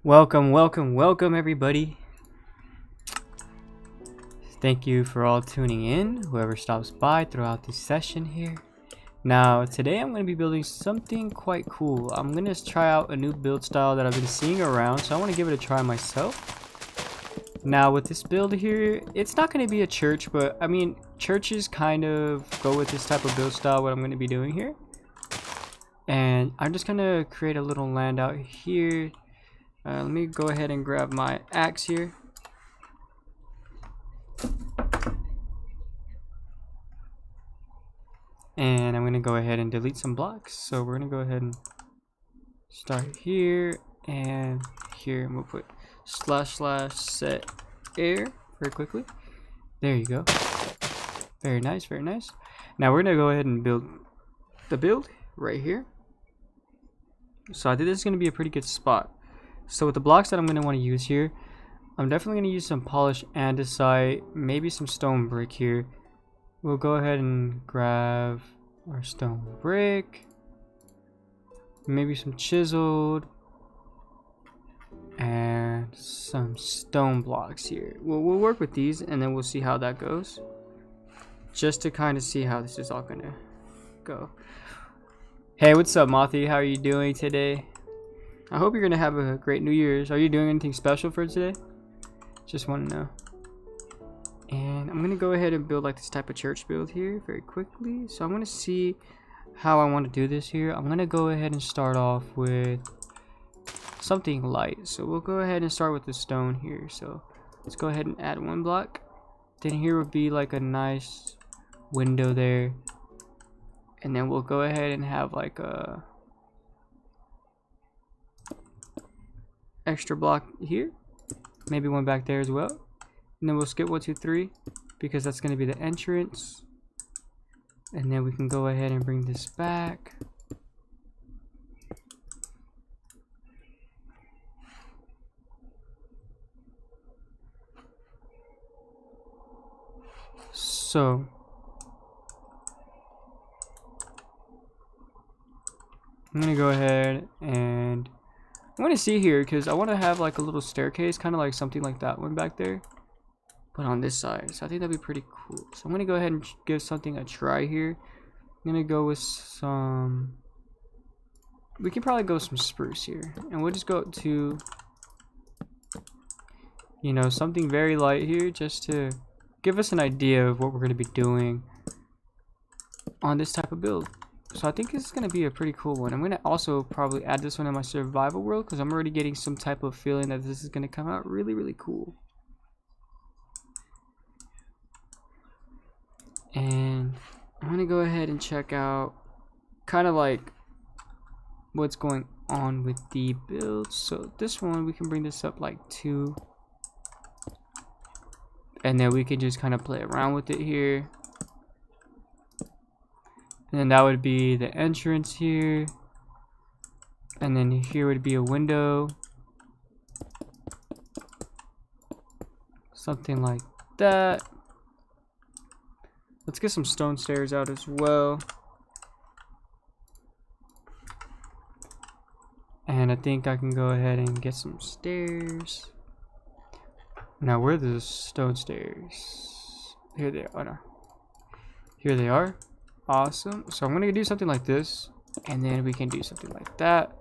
Welcome everybody. Thank you for all tuning in, whoever stops by throughout this session here. Now, today I'm going to be building something quite cool. I'm going to try out a new build style that I've been seeing around, so I want to give it a try myself. Now, with this build here, it's not going to be a church, but I mean, churches kind of go with this type of build style, what I'm going to be doing here. And I'm just going to create a little land out here. Let me go ahead and grab my axe here. And I'm going to go ahead and delete some blocks. So we're going to go ahead and start here and here. And we'll put / set air very quickly. There you go. Very nice, very nice. Now we're going to go ahead and build the build right here. So I think this is going to be a pretty good spot. So with the blocks that I'm going to want to use here, I'm definitely going to use some polished andesite, maybe some stone brick here. We'll go ahead and grab our stone brick, maybe some chiseled, and some stone blocks here. We'll work with these and then we'll see how that goes, just to kind of see how this is all going to go. Hey, what's up, Mothy? How are you doing today? I hope you're going to have a great New Year's. Are you doing anything special for today? Just want to know. And I'm going to go ahead and build like this type of church build here very quickly. So I'm going to see how I want to do this here. I'm going to go ahead and start off with something light. So we'll go ahead and start with the stone here. So let's go ahead and add one block. Then here would be like a nice window there. And then we'll go ahead and have like a extra block here, maybe one back there as well, and then we'll skip 1 2 3 because that's going to be the entrance, and then we can go ahead and bring this back. So I'm going to go ahead and I want to see here because I want to have like a little staircase, kind of like something like that one back there, but on this side. So I think that'd be pretty cool. So I'm going to go ahead and give something a try here. I'm going to go with some, we can probably go with some spruce here, and we'll just go to, you know, something very light here just to give us an idea of what we're going to be doing on this type of build. So I think this is going to be a pretty cool one. I'm going to also probably add this one in my survival world because I'm already getting some type of feeling that this is going to come out really cool. And I'm going to go ahead and check out kind of like what's going on with the build. So this one, we can bring this up like 2. And then we can just kind of play around with it here. And then that would be the entrance here. And then here would be a window. Something like that. Let's get some stone stairs out as well. And I think I can go ahead and get some stairs. Now, where are the stone stairs? Here they are. Oh, no. Here they are. Awesome. So I'm going to do something like this, and then we can do something like that.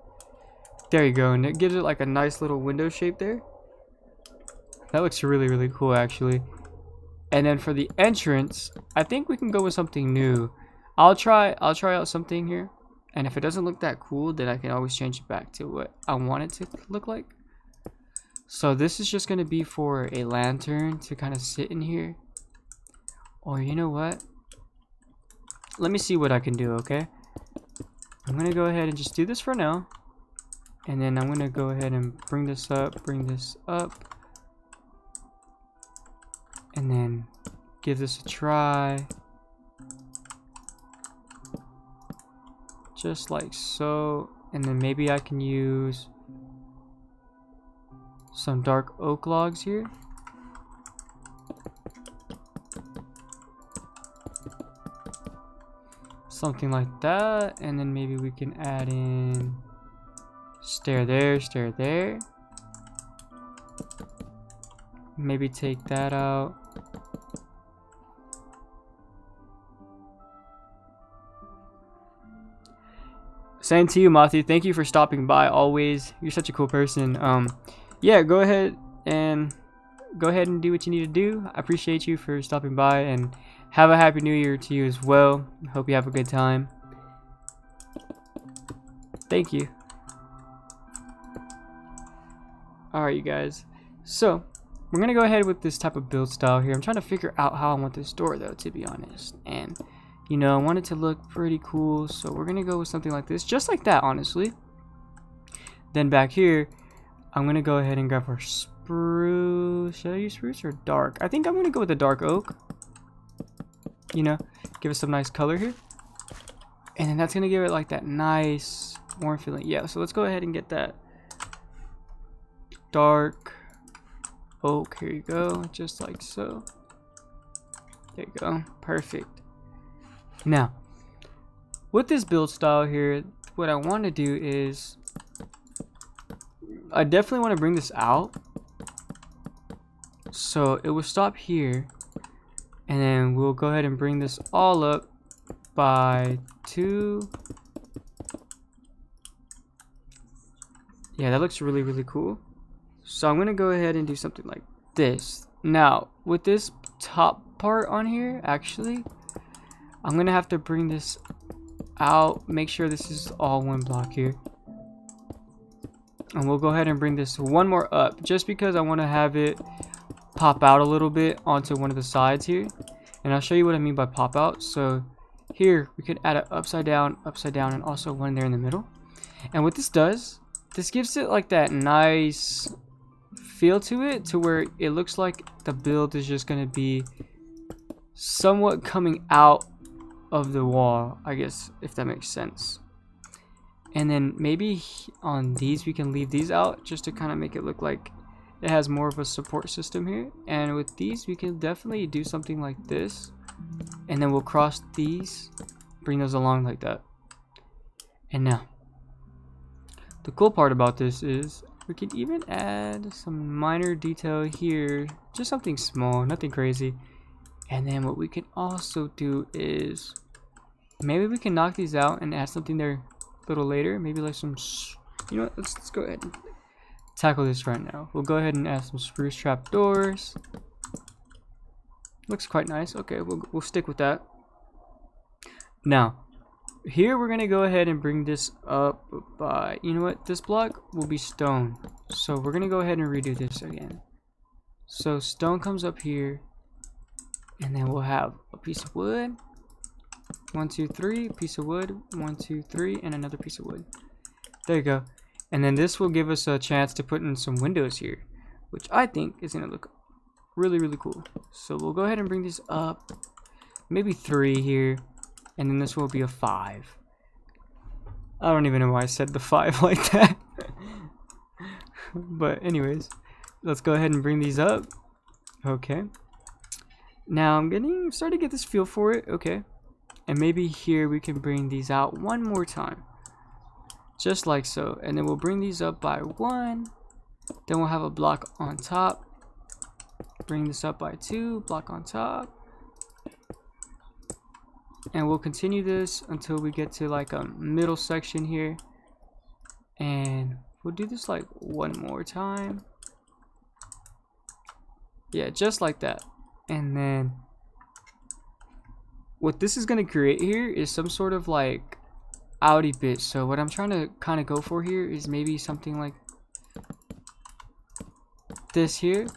There you go. And it gives it like a nice little window shape there. That looks really cool actually. And then for the entrance, I think we can go with something new. I'll try out something here, and if it doesn't look that cool, then I can always change it back to what I want it to look like. So this is just going to be for a lantern to kind of sit in here. Or you know what? Let me see what I can do, okay? I'm going to go ahead and just do this for now. And then I'm going to go ahead and bring this up. And then give this a try. Just like so. And then maybe I can use some dark oak logs here. Something like that, and then maybe we can add in stair there, stair there. Maybe take that out. Same to you, Matthew. Thank you for stopping by always. You're such a cool person. Yeah, go ahead and do what you need to do. I appreciate you for stopping by, and have a happy new year to you as well. Hope you have a good time. Thank you. Alright, you guys. So, we're going to go ahead with this type of build style here. I'm trying to figure out how I want this door, though, to be honest. And, you know, I want it to look pretty cool. So, we're going to go with something like this. Just like that, honestly. Then back here, I'm going to go ahead and grab our spruce. Should I use spruce or dark? I think I'm going to go with the dark oak. You know, give it some nice color here. And then that's going to give it like that nice warm feeling. Yeah, so let's go ahead and get that dark oak. Here you go, just like so. There you go, perfect. Now, with this build style here, what I want to do is, I definitely want to bring this out. So it will stop here. And then we'll go ahead and bring this all up by 2. Yeah, that looks really, really cool. So I'm going to go ahead and do something like this. Now, with this top part on here, actually, I'm going to have to bring this out. Make sure this is all one block here. And we'll go ahead and bring this one more up, just because I want to have it pop out a little bit onto one of the sides here. And I'll show you what I mean by pop out. So here we could add an upside down, and also one there in the middle. And what this does, this gives it like that nice feel to it, to where it looks like the build is just going to be somewhat coming out of the wall, I guess, if that makes sense. And then maybe on these we can leave these out, just to kind of make it look like it has more of a support system here. And with these we can definitely do something like this, and then we'll cross these, bring those along like that. And now the cool part about this is we can even add some minor detail here, just something small, nothing crazy. And then what we can also do is maybe we can knock these out and add something there a little later, maybe like some, you know what, let's go ahead and tackle this right now. We'll go ahead and add some spruce trap doors. Looks quite nice. Okay, we'll stick with that. Now here we're gonna go ahead and bring this up by, you know what, this block will be stone, so we're gonna go ahead and redo this again. So stone comes up here, and then we'll have a piece of wood, 1 2 3, piece of wood, 1 2 3, and another piece of wood. There you go. And then this will give us a chance to put in some windows here, which I think is gonna look really, really cool. So we'll go ahead and bring these up, maybe 3 here. And then this will be a 5. I don't even know why I said the 5 like that. But anyways, let's go ahead and bring these up. Okay. Now I'm starting to get this feel for it. Okay. And maybe here we can bring these out one more time. Just like so. And then we'll bring these up by 1. Then we'll have a block on top. Bring this up by 2. Block on top. And we'll continue this until we get to like a middle section here. And we'll do this like one more time. Yeah, just like that. And then what this is going to create here is some sort of like outy bit. So what I'm trying to kind of go for here is maybe something like this here.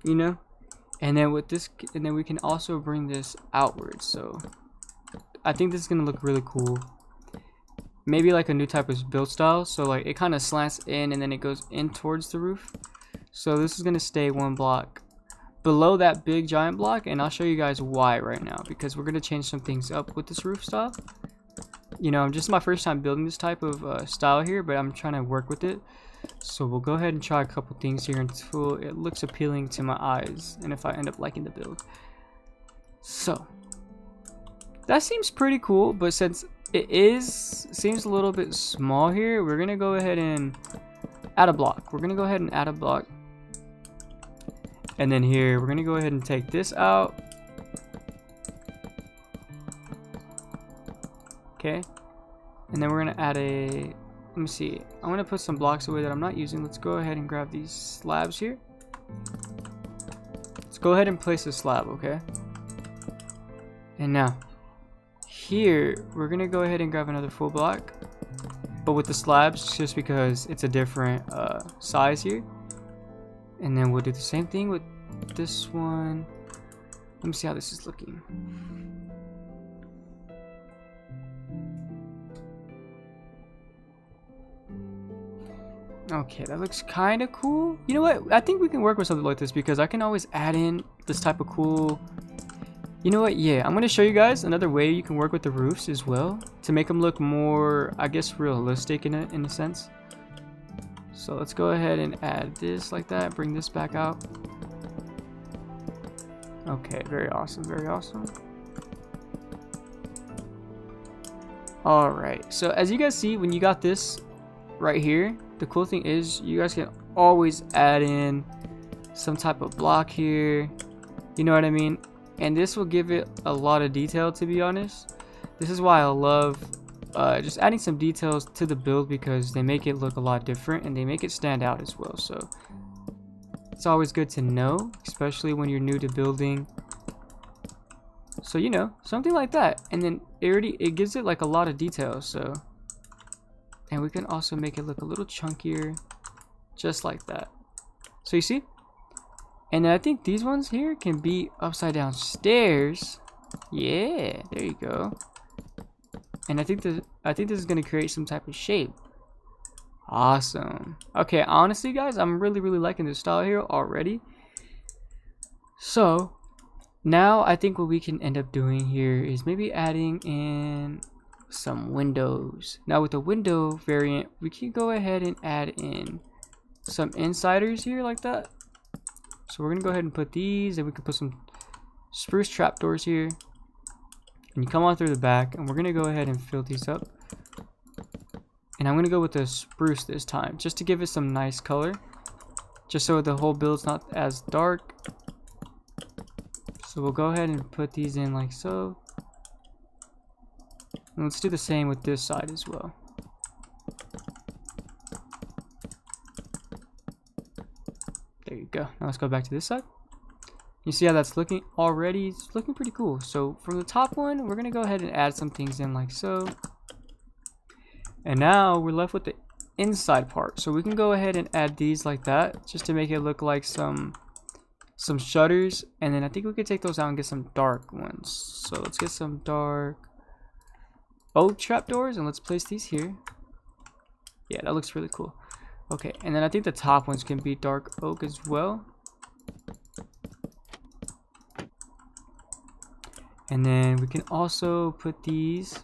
You know? And then with this, and then we can also bring this outwards. So I think this is gonna look really cool. Maybe like a new type of build style. So like it kind of slants in and then it goes in towards the roof. So this is gonna stay one block below that big giant block, and I'll show you guys why right now, because we're gonna change some things up with this roof style. You know, just my first time building this type of style here, but I'm trying to work with it. So we'll go ahead and try a couple things here until it looks appealing to my eyes, and if I end up liking the build. So that seems pretty cool, but since it seems a little bit small here, we're gonna go ahead and add a block. We're gonna go ahead and add a block And then here, we're gonna go ahead and take this out. Okay. And then we're gonna add a, let me see. I'm gonna put some blocks away that I'm not using. Let's go ahead and grab these slabs here. Let's go ahead and place a slab, okay? And now, here, we're gonna go ahead and grab another full block. But with the slabs, just because it's a different size here. And then we'll do the same thing with this one. Let me see how this is looking. Okay, that looks kind of cool. You know what? I think we can work with something like this because I can always add in this type of cool... You know what? Yeah, I'm going to show you guys another way you can work with the roofs as well to make them look more, I guess, realistic in a sense. So let's go ahead and add this like that. Bring this back out. Okay, very awesome, very awesome. Alright, so as you guys see, when you got this right here, the cool thing is you guys can always add in some type of block here. You know what I mean? And this will give it a lot of detail, to be honest. This is why I love just adding some details to the build because they make it look a lot different and they make it stand out as well. So it's always good to know, especially when you're new to building. So, you know, something like that. And then it gives it like a lot of details. So, and we can also make it look a little chunkier, just like that. So you see? And then I think these ones here can be upside down stairs. Yeah, there you go. And I think this is gonna create some type of shape. Awesome. Okay, honestly, guys, I'm really liking this style here already. So now I think what we can end up doing here is maybe adding in some windows. Now with the window variant, we can go ahead and add in some insiders here like that. So we're gonna go ahead and put these, and we can put some spruce trapdoors here. And you come on through the back, and we're gonna go ahead and fill these up. And I'm gonna go with the spruce this time, just to give it some nice color, just so the whole build's not as dark. So we'll go ahead and put these in like so. And let's do the same with this side as well. There you go. Now let's go back to this side. You see how that's looking already? It's looking pretty cool. So from the top one, we're gonna go ahead and add some things in like so. And now we're left with the inside part. So we can go ahead and add these like that, just to make it look like some shutters. And then I think we could take those out and get some dark ones. So let's get some dark oak trapdoors, and let's place these here. Yeah, that looks really cool. Okay, and then I think the top ones can be dark oak as well. And then we can also put these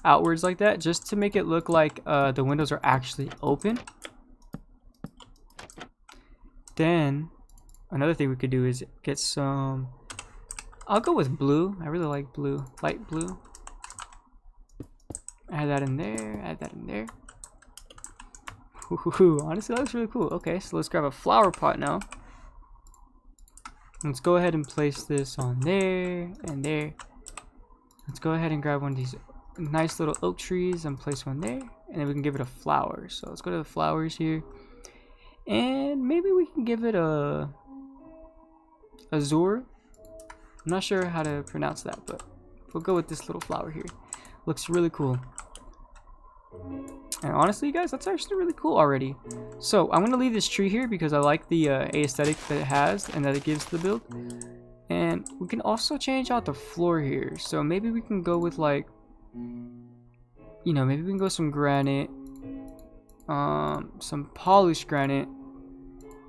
outwards like that, just to make it look like the windows are actually open. Then another thing we could do is get some, I'll go with blue. I really like blue, light blue. Add that in there, add that in there. Ooh, honestly, that looks really cool. Okay, so let's grab a flower pot now. Let's go ahead and place this on there and there. Let's go ahead and grab one of these nice little oak trees and place one there. And then we can give it a flower. So let's go to the flowers here. And maybe we can give it a azure. I'm not sure how to pronounce that, but we'll go with this little flower here. Looks really cool. And honestly, guys, that's actually really cool already. So I'm gonna leave this tree here because I like the aesthetic that it has and that it gives the build. And we can also change out the floor here. So maybe we can go with like, you know, maybe we can go some granite, some polished granite,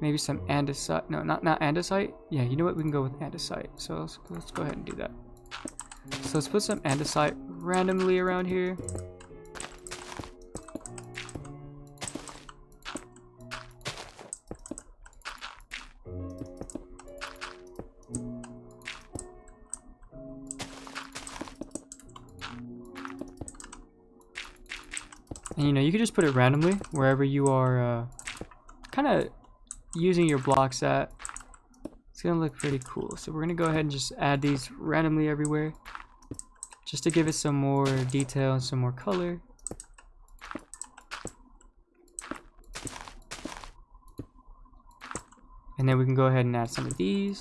maybe some andesite. No, not andesite. Yeah, you know what? We can go with andesite. So let's go ahead and do that. So let's put some andesite randomly around here. And you know, you can just put it randomly wherever you are kind of using your blocks at, it's gonna look pretty cool. So we're gonna go ahead and just add these randomly everywhere, just to give it some more detail and some more color. And then we can go ahead and add some of these.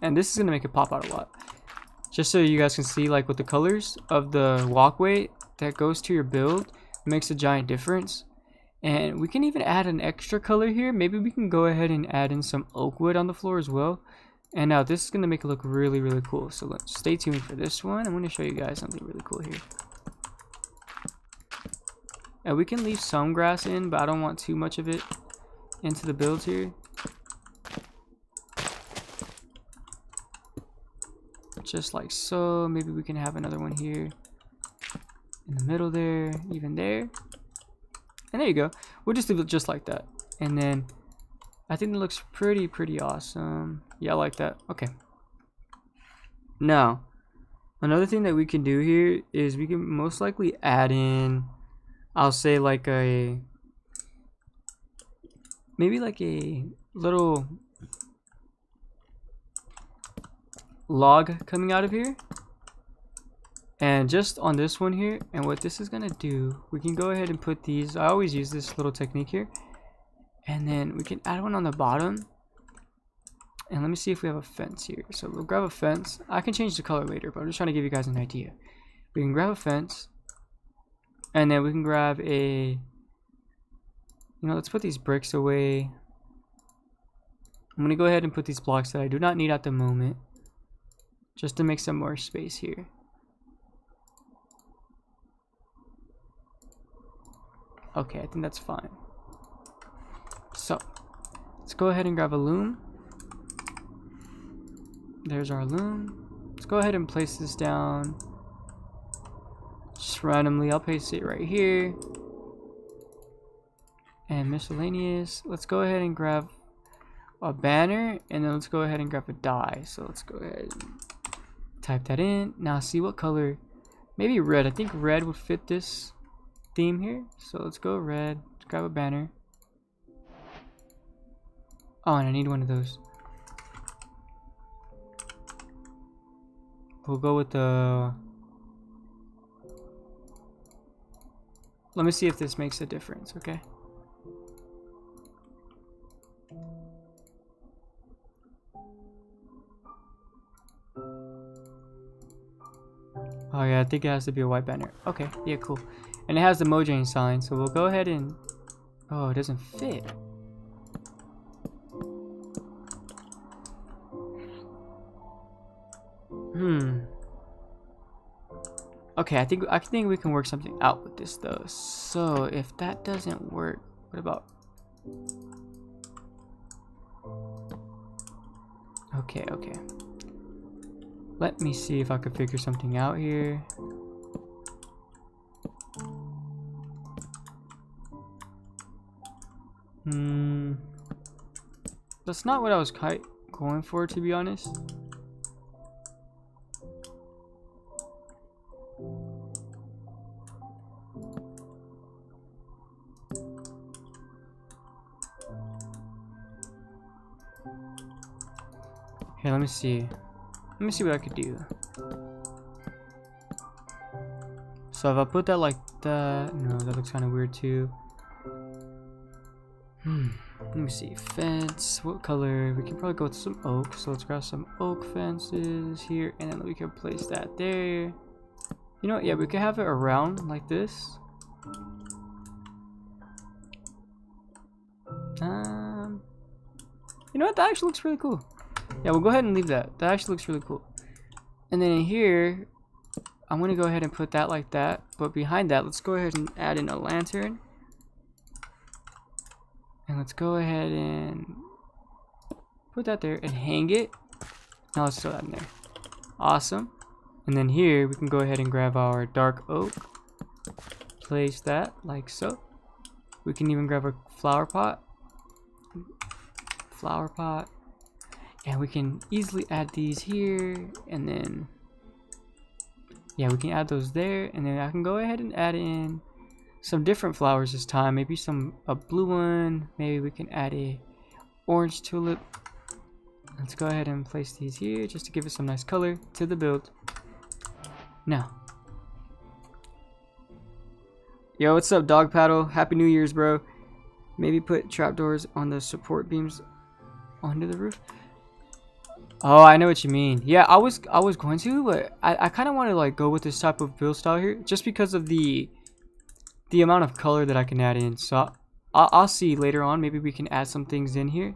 And this is gonna make it pop out a lot. Just so you guys can see, like, with the colors of the walkway that goes to your build, makes a giant difference. And we can even add an extra color here. Maybe we can go ahead and add in some oak wood on the floor as well. And now this is gonna make it look really, really cool. So let's stay tuned for this one. I'm gonna show you guys something really cool here. And we can leave some grass in, but I don't want too much of it into the build here. Just like so. Maybe we can have another one here in the middle there, even there. And there you go. We'll just leave it just like that. And then I think it looks pretty awesome. Yeah, I like that. Okay. Now, another thing that we can do here is we can most likely add in, I'll say like maybe like a little log coming out of here. And just on this one here, and what this is gonna do, we can go ahead and put these, I always use this little technique here, and then we can add one on the bottom. And let me see if we have a fence here. So we'll grab a fence. I can change the color later, but I'm just trying to give you guys an idea. We can grab a fence, and then we can grab a, let's put these bricks away. I'm gonna go ahead and put these blocks that I do not need at the moment, just to make some more space here. Okay, I think that's fine. So, let's go ahead and grab a loom. There's our loom. Let's go ahead and place this down. Just randomly, I'll place it right here. And miscellaneous. Let's go ahead and grab a banner, and then let's go ahead and grab a die. So let's go ahead and type that in. Now see what color. Maybe red. I think red would fit this theme here. So let's go red. Let's grab a banner. Oh, and I need one of those. We'll go with the, let me see if this makes a difference, okay? Oh yeah, I think it has to be a white banner. Okay, yeah, cool. And it has the Mojang sign, so we'll go ahead and, oh, it doesn't fit. Okay, I think we can work something out with this though. So if that doesn't work, what about? Okay. Let me see if I could figure something out here. That's not what I was going for, to be honest. Here, let me see. Let me see what I could do. So if I put that like that, no, that looks kind of weird too. Let me see. Fence. What color? We can probably go with some oak. So let's grab some oak fences here, and then we can place that there. You know what? Yeah, we can have it around like this. You know what? That actually looks really cool. Yeah, we'll go ahead and leave that. That actually looks really cool. And then in here, I'm going to go ahead and put that like that. But behind that, let's go ahead and add in a lantern. And let's go ahead and put that there and hang it. Now let's throw that in there. Awesome. And then here, we can go ahead and grab our dark oak. Place that like so. We can even grab a flower pot. And we can easily add these here, and then Yeah, we can add those there, and then I can go ahead and add in some different flowers this time. Maybe a blue one. Maybe we can add a orange tulip. Let's go ahead and place these here just to give it some nice color to the build. Now, yo, what's up, Dog Paddle? Happy New Year's, bro. Maybe put trapdoors on the support beams under the roof. Oh, I know what you mean. Yeah, I was going to, but I kind of want to like go with this type of build style here, just because of the amount of color that I can add in. So I'll see later on. Maybe we can add some things in here.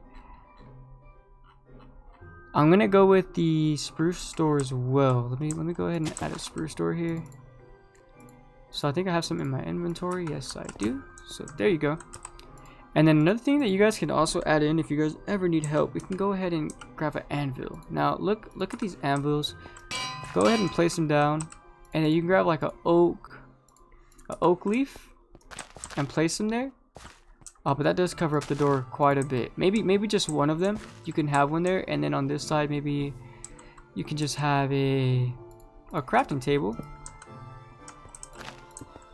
I'm gonna go with the spruce door as well. Let me go ahead and add a spruce door here. So I think I have some in my inventory. Yes, I do. So there you go. And then another thing that you guys can also add in, if you guys ever need help, we can go ahead and grab an anvil. Now look at these anvils. Go ahead and place them down, and then you can grab like an oak leaf and place them there. Oh, but that does cover up the door quite a bit. Maybe just one of them. You can have one there, and then on this side, maybe you can just have a crafting table.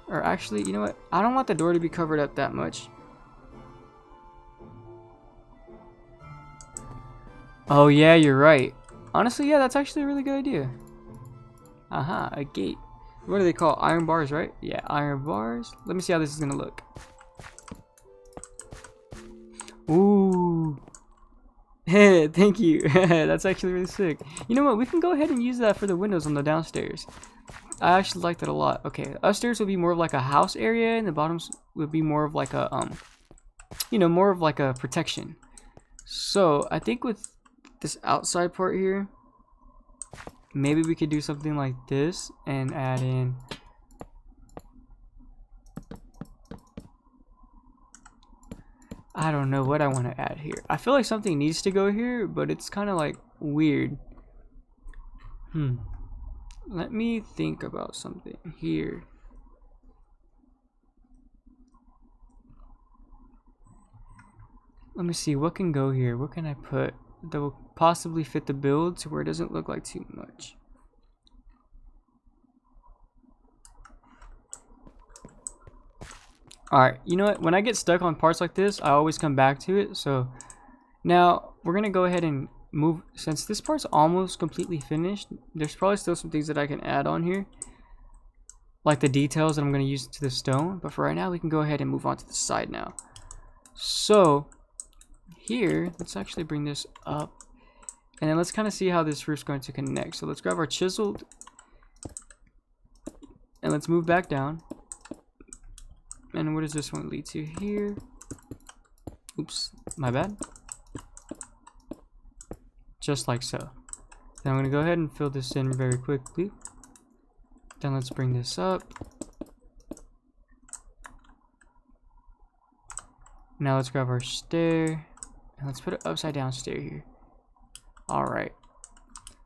Or actually, you know what? I don't want the door to be covered up that much. Oh yeah, you're right. Honestly, yeah, that's actually a really good idea. Aha, a gate. What do they call? Iron bars, right? Yeah, iron bars. Let me see how this is gonna look. Ooh. Hey, thank you. That's actually really sick. You know what? We can go ahead and use that for the windows on the downstairs. I actually like that a lot. Okay, upstairs would be more of like a house area, and the bottoms would be more of like a you know, more of like a protection. So I think with this outside part here, maybe we could do something like this and add in I don't know what I want to add here. I feel like something needs to go here, but it's kind of like weird. Let me think about something here. Let me see what can go here. What can I put that will possibly fit the build to where it doesn't look like too much? Alright, you know what? When I get stuck on parts like this, I always come back to it. So now we're going to go ahead and move. Since this part's almost completely finished, there's probably still some things that I can add on here, like the details that I'm going to use to the stone. But for right now, we can go ahead and move on to the side now. So here, let's actually bring this up, and then let's kind of see how this roof's going to connect. So let's grab our chiseled, and let's move back down. And where does this one lead to here? Oops, my bad. Just like so. Then I'm going to go ahead and fill this in very quickly. Then let's bring this up. Now let's grab our stair, and let's put an upside down stair here. Alright.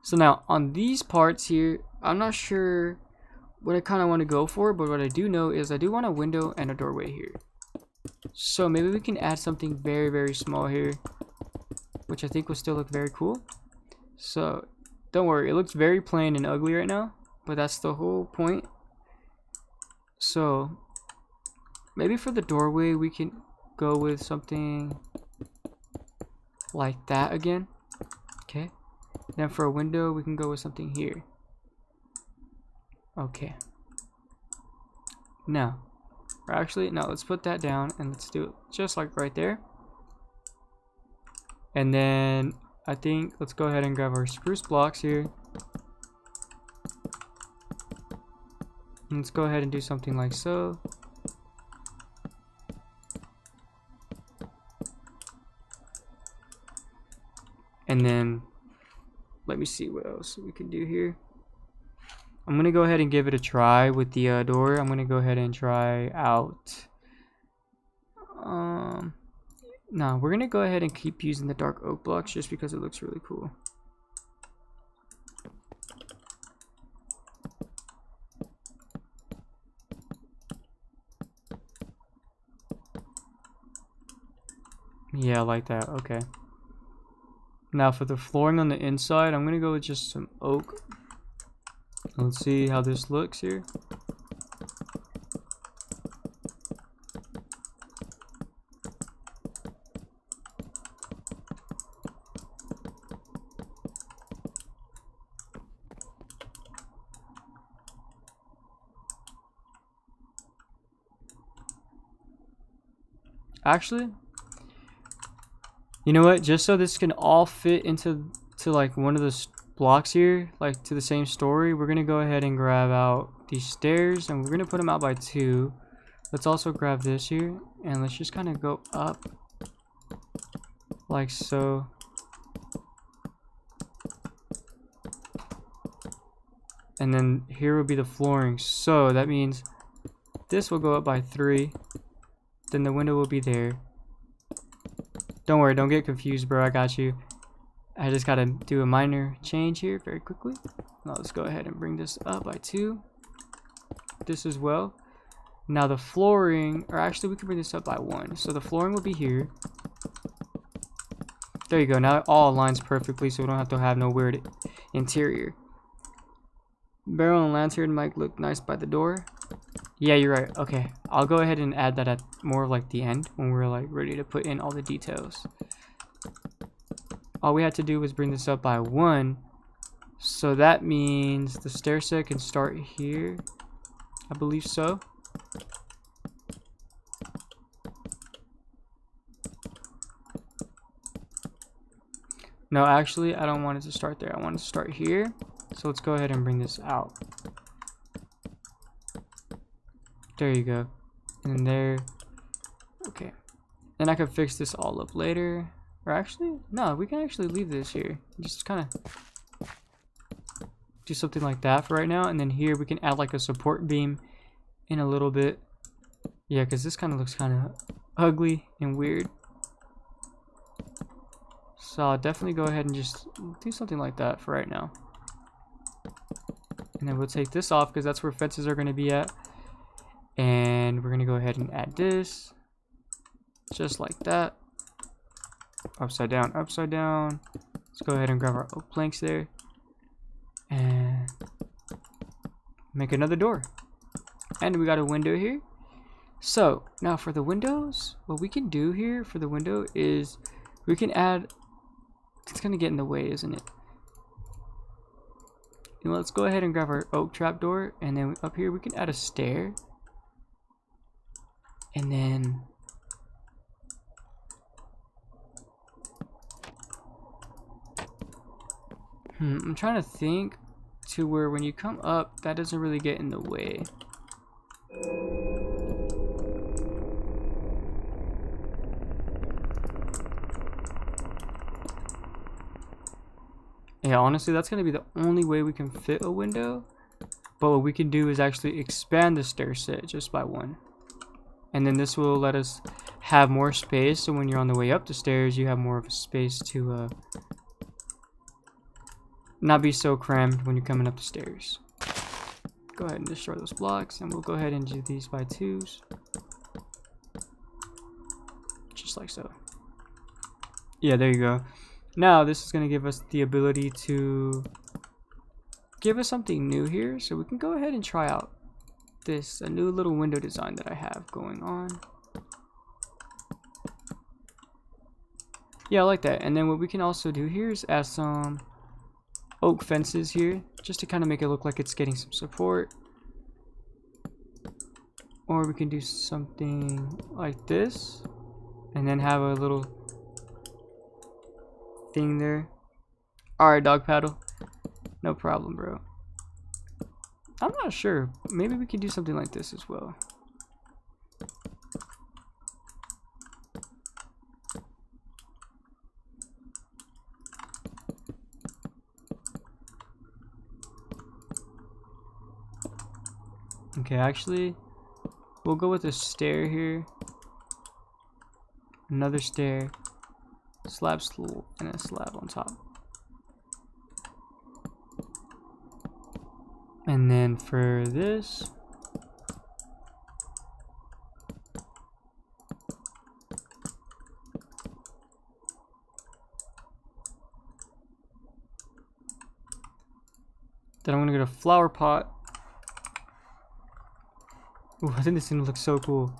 So now on these parts here, I'm not sure what I kind of want to go for, but what I do know is I do want a window and a doorway here. So maybe we can add something very, very small here, which I think will still look very cool. So don't worry, it looks very plain and ugly right now, but that's the whole point. So maybe for the doorway we can go with something like that again. Okay, then for a window we can go with something here. Okay, now, or actually no, let's put that down and let's do it just like right there. And then I think let's go ahead and grab our spruce blocks here, and let's go ahead and do something like so. And then let me see what else we can do here. I'm gonna go ahead and give it a try with the door. I'm gonna go ahead and try out no, we're gonna go ahead and keep using the dark oak blocks just because it looks really cool. Yeah, I like that. Okay, now for the flooring on the inside, I'm gonna go with just some oak. So let's see how this looks here. Actually, you know what? Just so this can all fit into like one of the blocks here, like to the same story, we're gonna go ahead and grab out these stairs, and we're gonna put them out by 2. Let's also grab this here, and let's just kind of go up like so. And then here will be the flooring. So that means this will go up by 3. Then the window will be there. Don't worry, don't get confused, bro. I got you. I just gotta do a minor change here very quickly. Now let's go ahead and bring this up by 2. This as well. Now the flooring, or actually we can bring this up by 1. So the flooring will be here. There you go. Now it all aligns perfectly, so we don't have to have no weird interior. Barrel and lantern might look nice by the door. Yeah, you're right. Okay, I'll go ahead and add that at more of like the end when we're like ready to put in all the details. All we had to do was bring this up by 1. So that means the stair set can start here. I believe so. No, actually, I don't want it to start there. I want it to start here. So let's go ahead and bring this out. There you go. And there. Okay. Then I can fix this all up later. Or actually, no, we can actually leave this here. Just kind of do something like that for right now. And then here we can add like a support beam in a little bit. Yeah, because this kind of looks kind of ugly and weird. So I'll definitely go ahead and just do something like that for right now. And then we'll take this off because that's where fences are going to be at. And we're going to go ahead and add this. Just like that. Upside down, upside down. Let's go ahead and grab our oak planks there. And make another door. And we got a window here. So now for the windows, what we can do here for the window is we can add, it's going to get in the way, isn't it? And let's go ahead and grab our oak trapdoor, and then up here we can add a stair. And then I'm trying to think to where when you come up, that doesn't really get in the way. Yeah, honestly, that's going to be the only way we can fit a window. But what we can do is actually expand the stair set just by 1. And then this will let us have more space. So when you're on the way up the stairs, you have more of a space to not be so crammed when you're coming up the stairs. Go ahead and destroy those blocks. And we'll go ahead and do these by 2s. Just like so. Yeah, there you go. Now this is going to give us the ability to give us something new here. So we can go ahead and try out this, a new little window design that I have going on. Yeah, I like that. And then what we can also do here is add some oak fences here, just to kind of make it look like it's getting some support. Or we can do something like this, and then have a little thing there. Alright, dog paddle. No problem, bro. I'm not sure. Maybe we can do something like this as well. Okay, actually, we'll go with a stair here. Another stair. Slab stool and a slab on top. And then for this, Then I'm gonna get a flower pot. Ooh, I think this thing looks so cool.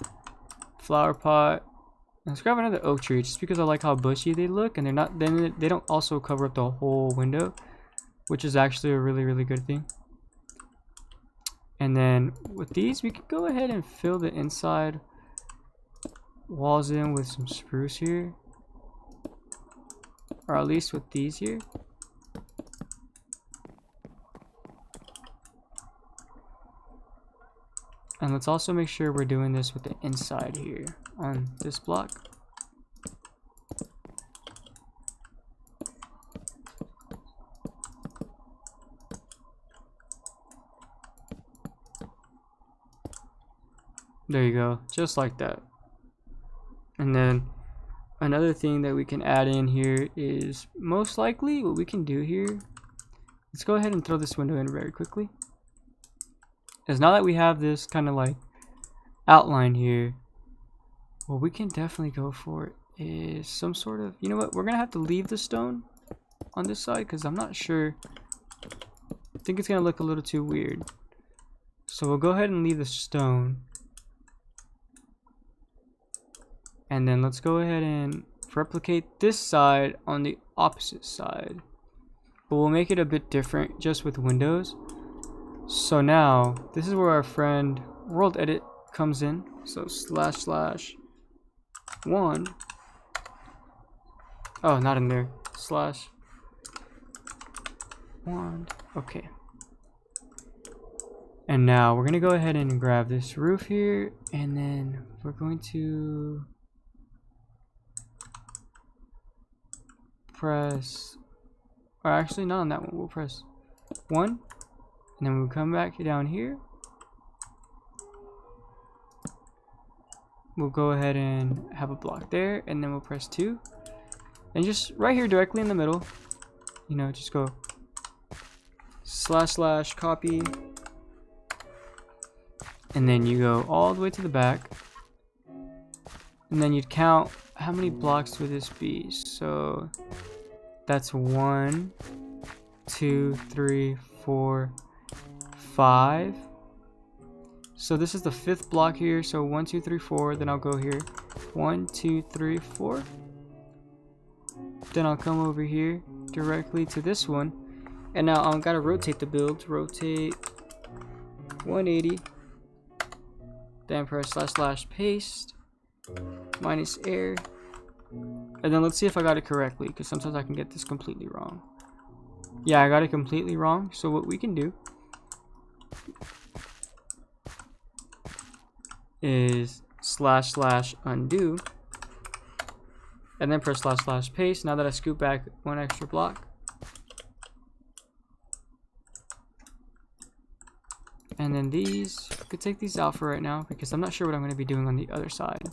Flower pot. Let's grab another oak tree just because I like how bushy they look, and they don't also cover up the whole window, which is actually a really good thing. And then with these, we can go ahead and fill the inside walls in with some spruce here, or at least with these here. And let's also make sure we're doing this with the inside here on this block. There you go, just like that. And then another thing that we can add in here is most likely what we can do here. Let's go ahead and throw this window in very quickly. Because now that we have this kind of like outline here, what we can definitely go for is some sort of, you know what, we're gonna have to leave the stone on this side because I'm not sure. I think it's gonna look a little too weird. So we'll go ahead and leave the stone. And then let's go ahead and replicate this side on the opposite side. But we'll make it a bit different just with windows. So now, this is where our friend world edit comes in. So //1. Oh, not in there. /1. Okay. And now we're going to go ahead and grab this roof here. And then we're going to press, or actually not on that one, we'll press 1, and then we'll come back down here. We'll go ahead and have a block there, and then we'll press 2, and just right here directly in the middle, you know, just go // copy, and then you go all the way to the back, and then you'd count how many blocks would this be. So that's 1, 2, 3, 4, 5. So this is the 5th block here. So 1, 2, 3, 4. Then I'll go here. 1, 2, 3, 4. Then I'll come over here directly to this one. And now I've got to rotate the build. Rotate 180. Then press // paste. Minus air. And then let's see if I got it correctly, because sometimes I can get this completely wrong. Yeah, I got it completely wrong. So what we can do is // undo, and then press // paste. Now that I scoop back 1 extra block, and then these, I could take these out for right now because I'm not sure what I'm going to be doing on the other side.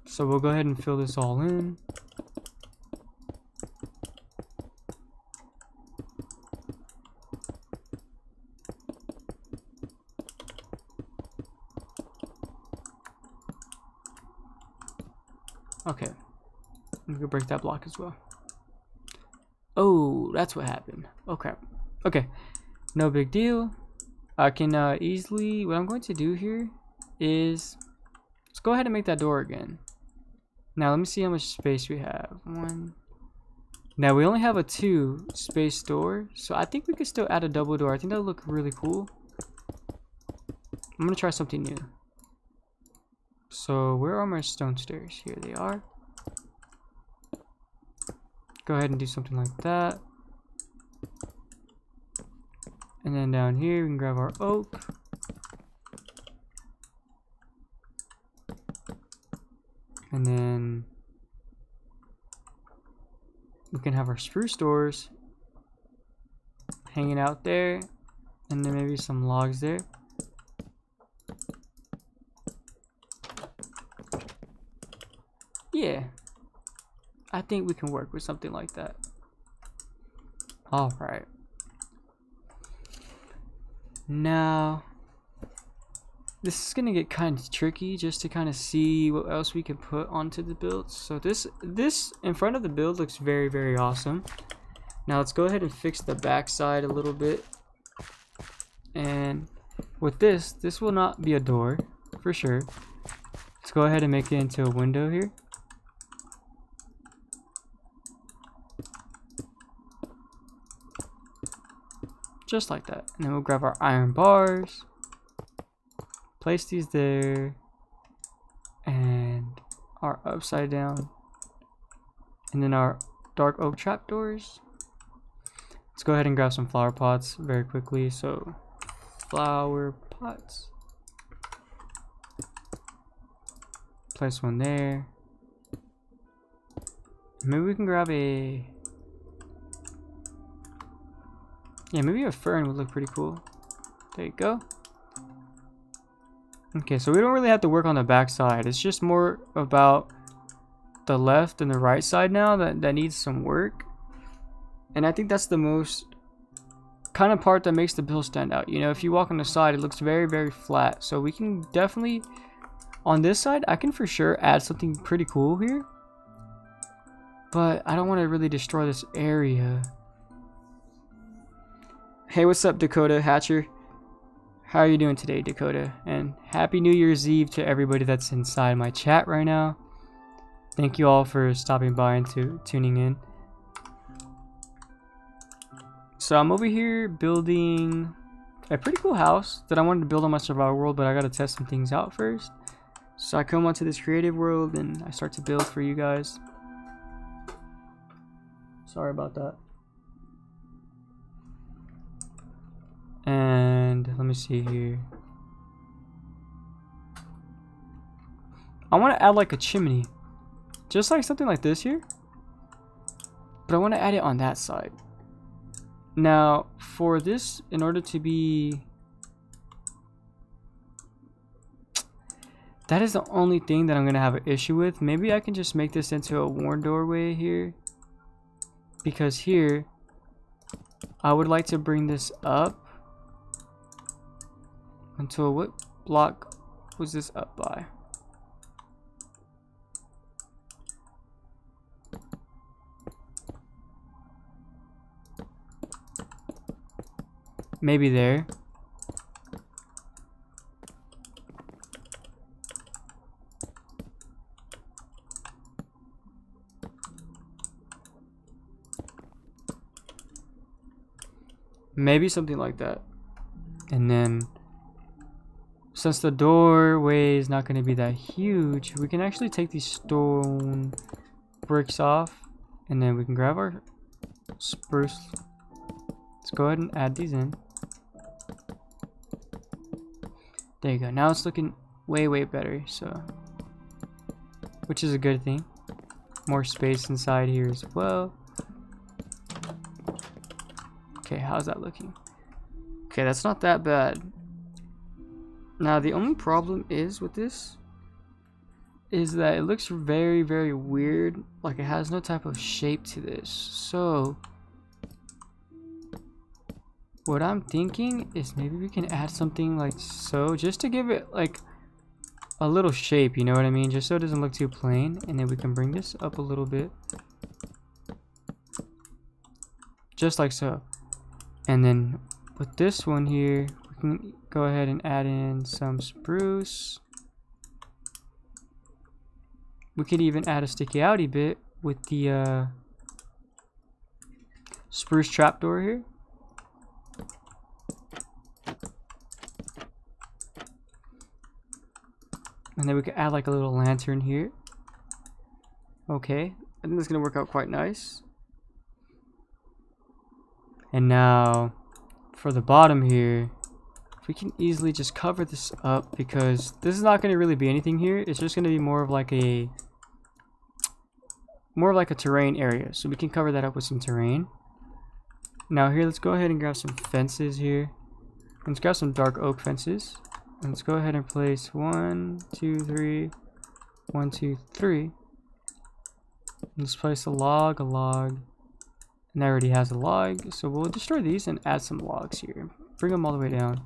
So we'll go ahead and fill this all in. Okay, I'm gonna break that block as well. Oh, that's what happened. Okay, okay, no big deal. I can easily, what I'm going to do here is, let's go ahead and make that door again. Now let me see how much space we have. 1. Now we only have a 2 space door, so I think we could still add a double door. I think that would look really cool. I'm gonna try something new. So where are my stone stairs? Here they are. Go ahead and do something like that. And then down here we can grab our oak. And then we can have our spruce doors hanging out there, and then maybe some logs there. Yeah, I think we can work with something like that. All right. Now, this is gonna get kind of tricky just to kind of see what else we can put onto the build. So this in front of the build looks very awesome. Now let's go ahead and fix the back side a little bit. And with this will not be a door for sure. Let's go ahead and make it into a window here. Just like that. And then we'll grab our iron bars, place these there, and our upside down, and then our dark oak trapdoors. Let's go ahead and grab some flower pots very quickly. So flower pots, place one there. Maybe we can grab a, yeah, maybe a fern would look pretty cool. There you go. Okay, so we don't really have to work on the back side. It's just more about the left and the right side now that needs some work. And I think that's the most kind of part that makes the build stand out. You know, if you walk on the side, it looks very, very flat. So we can definitely, on this side, I can for sure add something pretty cool here. But I don't want to really destroy this area. Hey, what's up, Dakota Hatcher? How are you doing today, Dakota? And happy New Year's Eve to everybody that's inside my chat right now. Thank you all for stopping by and tuning in. So I'm over here building a pretty cool house that I wanted to build on my survival world, but I gotta test some things out first. So I come onto this creative world and I start to build for you guys. Sorry about that. And let me see here. I want to add like a chimney, just like something like this here, but I want to add it on that side. Now for this, in order to be, that is the only thing that I'm gonna have an issue with. Maybe I can just make this into a worn doorway here, because here I would like to bring this up until, what block was this up by? Maybe there. Maybe something like that. And then since the doorway is not going to be that huge, we can actually take these stone bricks off, and then we can grab our spruce. Let's go ahead and add these in. There you go. Now it's looking way, way better. So, which is a good thing. More space inside here as well. Okay, how's that looking? Okay, that's not that bad. Now the only problem is with this is that it looks very, very weird. Like it has no type of shape to this. So what I'm thinking is maybe we can add something like so, just to give it like a little shape, you know what I mean? Just so it doesn't look too plain. And then we can bring this up a little bit. Just like so. And then with this one here, we can go ahead and add in some spruce. We could even add a sticky outy bit with the spruce trapdoor here. And then we could add like a little lantern here. Okay, I think that's gonna work out quite nice. And now for the bottom here, we can easily just cover this up, because this is not going to really be anything here. It's just going to be more of like a terrain area. So we can cover that up with some terrain. Now here, let's go ahead and grab some fences here. Let's grab some dark oak fences. And let's go ahead and place 1, 2, 3, 1, 2, 3. Let's place a log. And that already has a log, so we'll destroy these and add some logs here. Bring them all the way down.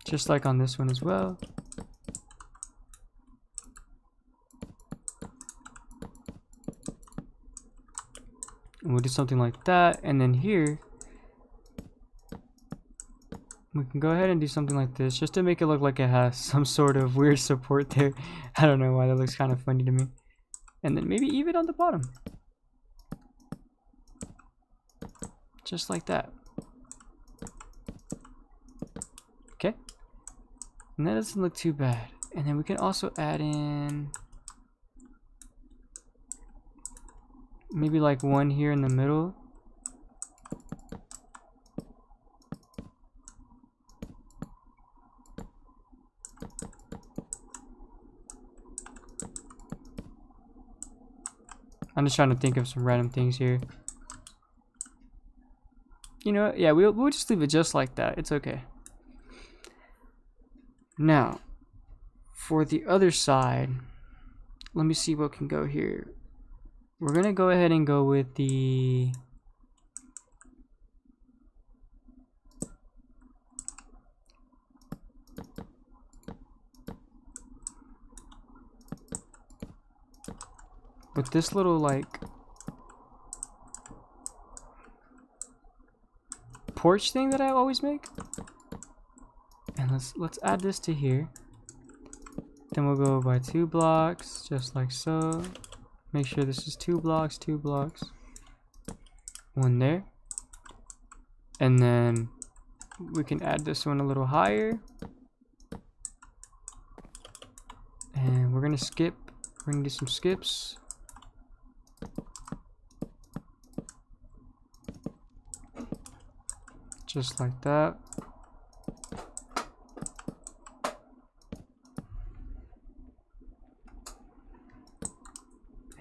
Just like on this one as well. And we'll do something like that, and then here we can go ahead and do something like this just to make it look like it has some sort of weird support there. I don't know why, that looks kind of funny to me. And then maybe even on the bottom. Just like that. Okay. And that doesn't look too bad. And then we can also add in maybe like one here in the middle. I'm just trying to think of some random things here. You know, yeah, we'll just leave it just like that. It's okay. Now, for the other side, let me see what can go here. We're gonna go ahead and go with the this little like porch thing that I always make. And let's add this to here. Then we'll go by 2 blocks, just like so. Make sure this is 2 blocks, 2 blocks. One there. And then we can add this one a little higher. And we're gonna skip. We're gonna do some skips. Just like that.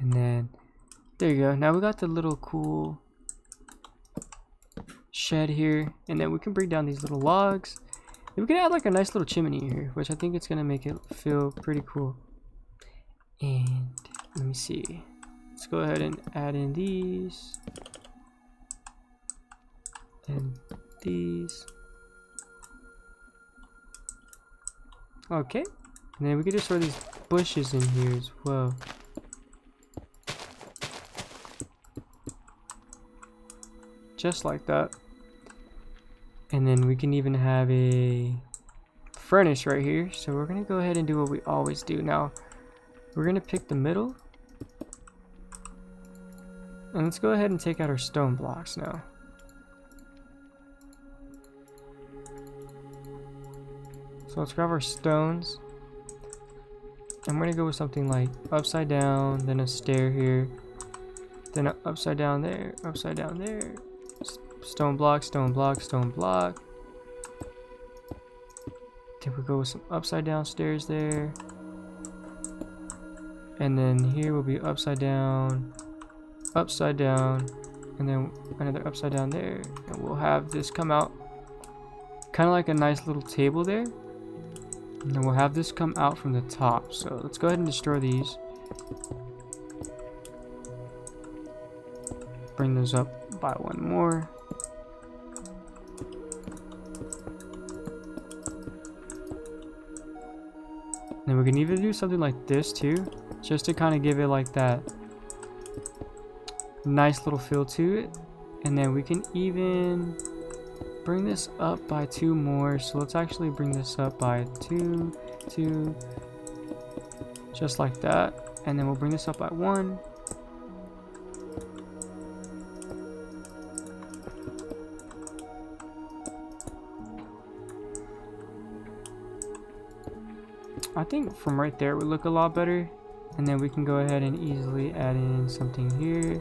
And then there you go. Now we got the little cool shed here, and then we can bring down these little logs. And we can add like a nice little chimney here, which I think it's gonna make it feel pretty cool. And let me see. Let's go ahead and add in these and these. Okay, and then we can just throw these bushes in here as well. Just like that. And then we can even have a furnace right here. So we're gonna go ahead and do what we always do. Now we're gonna pick the middle, and let's go ahead and take out our stone blocks now. So let's grab our stones, and we're gonna go with something like upside down, then a stair here, then an upside down there, upside down there, stone block, stone block, stone block. Then we go with some upside down stairs there, and then here will be upside down, and then another upside down there, and we'll have this come out kind of like a nice little table there. And then we'll have this come out from the top. So let's go ahead and destroy these. Bring those up by one more. Then we can even do something like this too, just to kind of give it like that nice little feel to it. And then we can even bring this up by 2 more. So let's actually bring this up by 2, just like that. And then we'll bring this up by 1. I think from right there would look a lot better. And then we can go ahead and easily add in something here.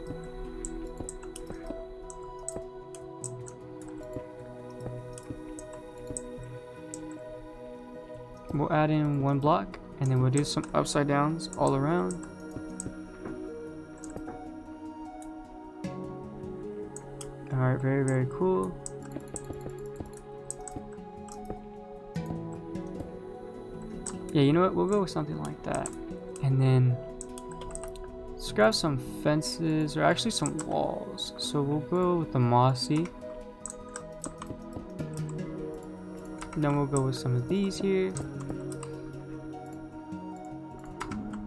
We'll add in 1 block, and then we'll do some upside downs all around. Alright, very, very cool. Yeah, you know what? We'll go with something like that. And then let's grab some fences, or actually some walls. So we'll go with the mossy. And then we'll go with some of these here.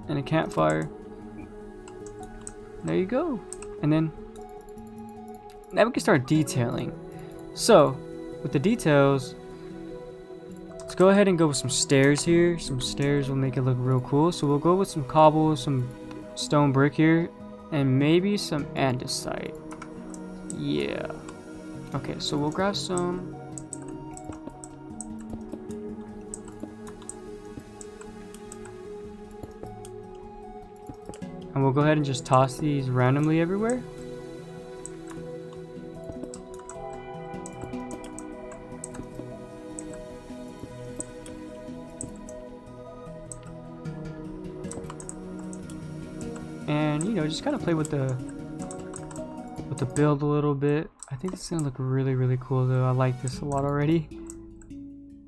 And a campfire. There you go. And then Now we can start detailing. So, with the details, let's go ahead and go with some stairs here. Some stairs will make it look real cool. So we'll go with some cobble, some stone brick here, and maybe some andesite. Yeah. Okay, so we'll grab some. And we'll go ahead and just toss these randomly everywhere. And you know, just kind of play with the build a little bit. I think it's gonna look really cool though. I like this a lot already.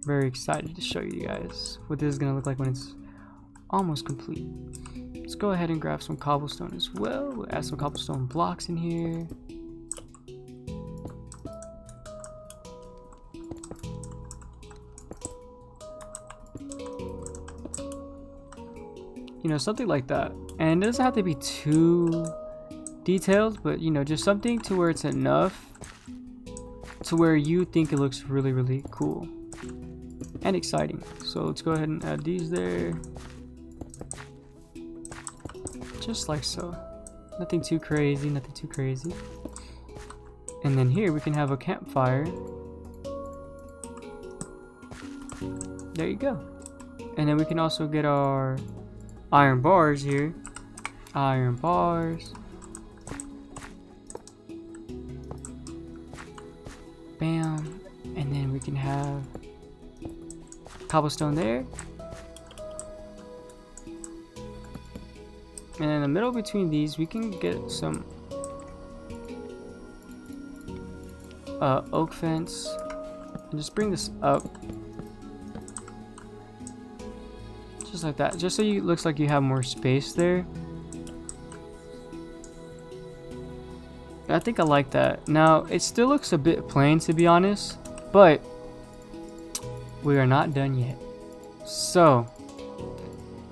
Very excited to show you guys what this is gonna look like when it's almost complete. Let's go ahead and grab some cobblestone as well. We'll add some cobblestone blocks in here. You know, something like that. And it doesn't have to be too detailed, but you know, just something to where it's enough to where you think it looks really cool and exciting. So let's go ahead and add these there. Just like so. Nothing too crazy, nothing too crazy. And then here we can have a campfire. There you go. And then we can also get our iron bars here. Iron bars. Bam. And then we can have cobblestone there. And in the middle between these, we can get some oak fence. And just bring this up. Just like that. Just so it looks like you have more space there. I think I like that. Now, it still looks a bit plain to be honest, but we are not done yet. So,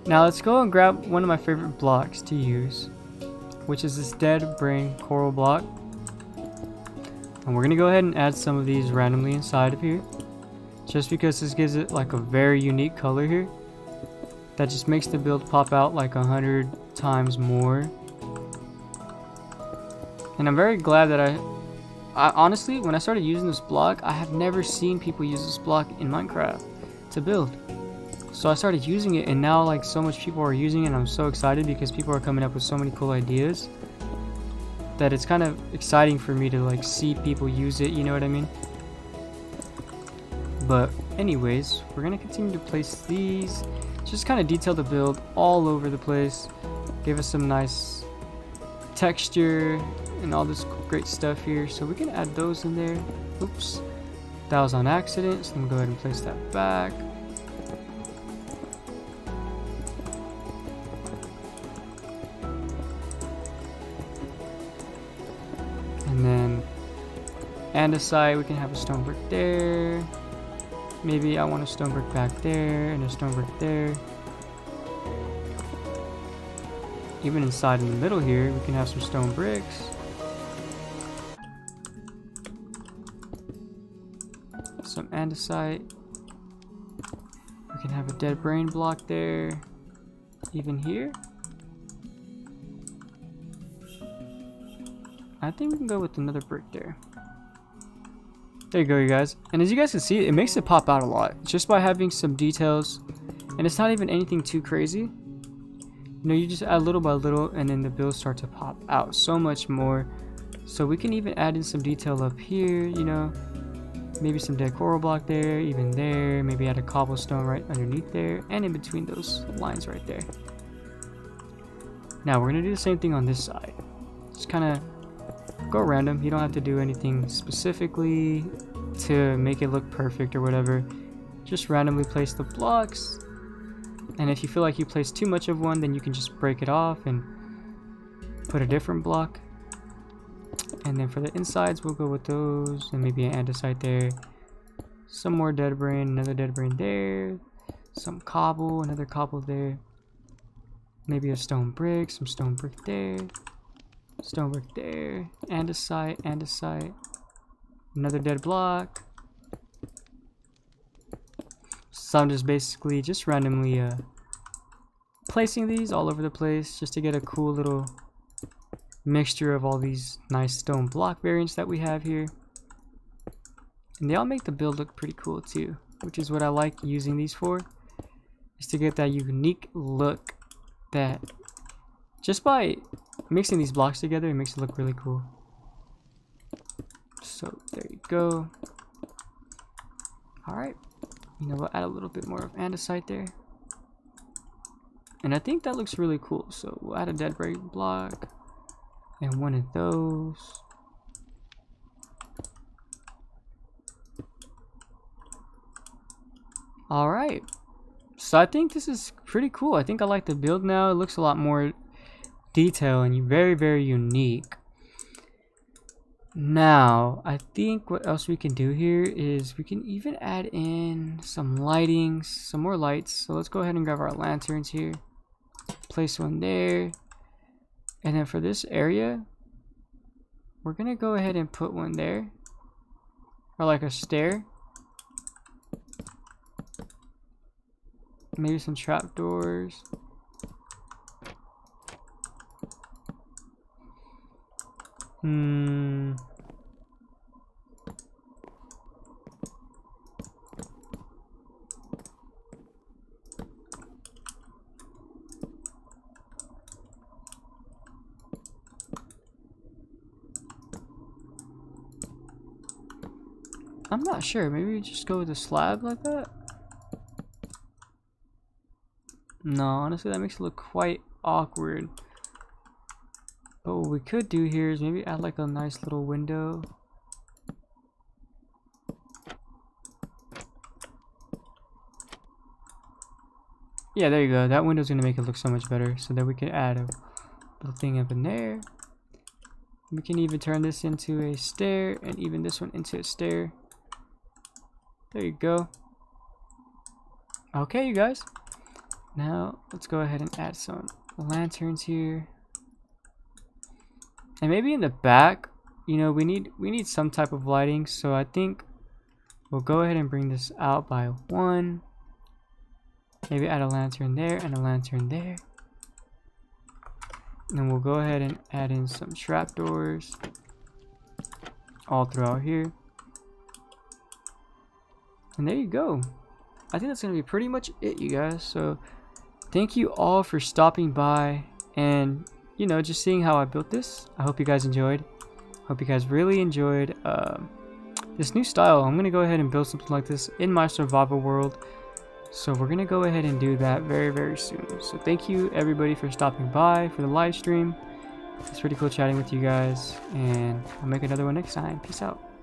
now let's go and grab one of my favorite blocks to use, which is this dead brain coral block. And we're gonna go ahead and add some of these randomly inside of here, just because this gives it like a very unique color here. That just makes the build pop out like 100 times more. And I'm very glad that I honestly, when I started using this block, I have never seen people use this block in Minecraft to build. So I started using it, and now like so much people are using it, and I'm so excited because people are coming up with so many cool ideas that it's kind of exciting for me to like see people use it, you know what I mean? But anyways, we're gonna continue to place these, just kind of detail the build all over the place, give us some nice texture and all this great stuff here. So we can add those in there. Oops, that was on accident, so I'm gonna go ahead and place that back. And then andesite, we can have a stone brick there. Maybe I want a stone brick back there and a stone brick there. Even inside in the middle here, we can have some stone bricks. Some andesite. We can have a dead brain block there. Even here. I think we can go with another brick there. There you go, you guys. And as you guys can see, it makes it pop out a lot just by having some details. And it's not even anything too crazy. You know, you just add little by little, and then the builds start to pop out so much more. So we can even add in some detail up here, you know. Maybe some dead coral block there, even there. Maybe add a cobblestone right underneath there, and in between those lines right there. Now we're gonna do the same thing on this side. Just kind of go random. You don't have to do anything specifically to make it look perfect or whatever. Just randomly place the blocks, and if you feel like you place too much of one, then you can just break it off and put a different block. And then for the insides, we'll go with those, and maybe an andesite there, some more dead brain, another dead brain there, some cobble, another cobble there, maybe a stone brick, some stone brick there. Stonework there. Andesite, andesite. Another dead block. So I'm just basically just randomly placing these all over the place just to get a cool little mixture of all these nice stone block variants that we have here. And they all make the build look pretty cool too, which is what I like using these for, is to get that unique look that just by mixing these blocks together, it makes it look really cool. So there you go. Alright, you know, we'll add a little bit more of andesite there. And I think that looks really cool, so we'll add a dead break block and one of those. Alright, so I think this is pretty cool. I think I like the build now. It looks a lot more detailed and very, very unique. Now, I think what else we can do here is we can even add in some lighting, some more lights. So let's go ahead and grab our lanterns here. Place one there. And then for this area, we're going to go ahead and put one there. Or like a stair. Maybe some trapdoors. I'm not sure. Maybe we just go with a slab like that? No, honestly, that makes it look quite awkward. But what we could do here is maybe add like a nice little window. Yeah, there you go. That window's gonna make it look so much better. So that we can add a little thing up in there. We can even turn this into a stair and even this one into a stair. There you go. Okay, you guys. Now let's go ahead and add some lanterns here. And maybe in the back, you know, we need some type of lighting. So I think we'll go ahead and bring this out by one. Maybe add a lantern there and a lantern there. And then we'll go ahead and add in some trapdoors all throughout here. And there you go. I think that's going to be pretty much it, you guys. So thank you all for stopping by and, you know, just seeing how I built this. I hope you guys enjoyed. Hope you guys really enjoyed this new style. I'm going to go ahead and build something like this in my survival world. So we're going to go ahead and do that very, very soon. So thank you everybody for stopping by for the live stream. It's pretty cool chatting with you guys. And I'll make another one next time. Peace out.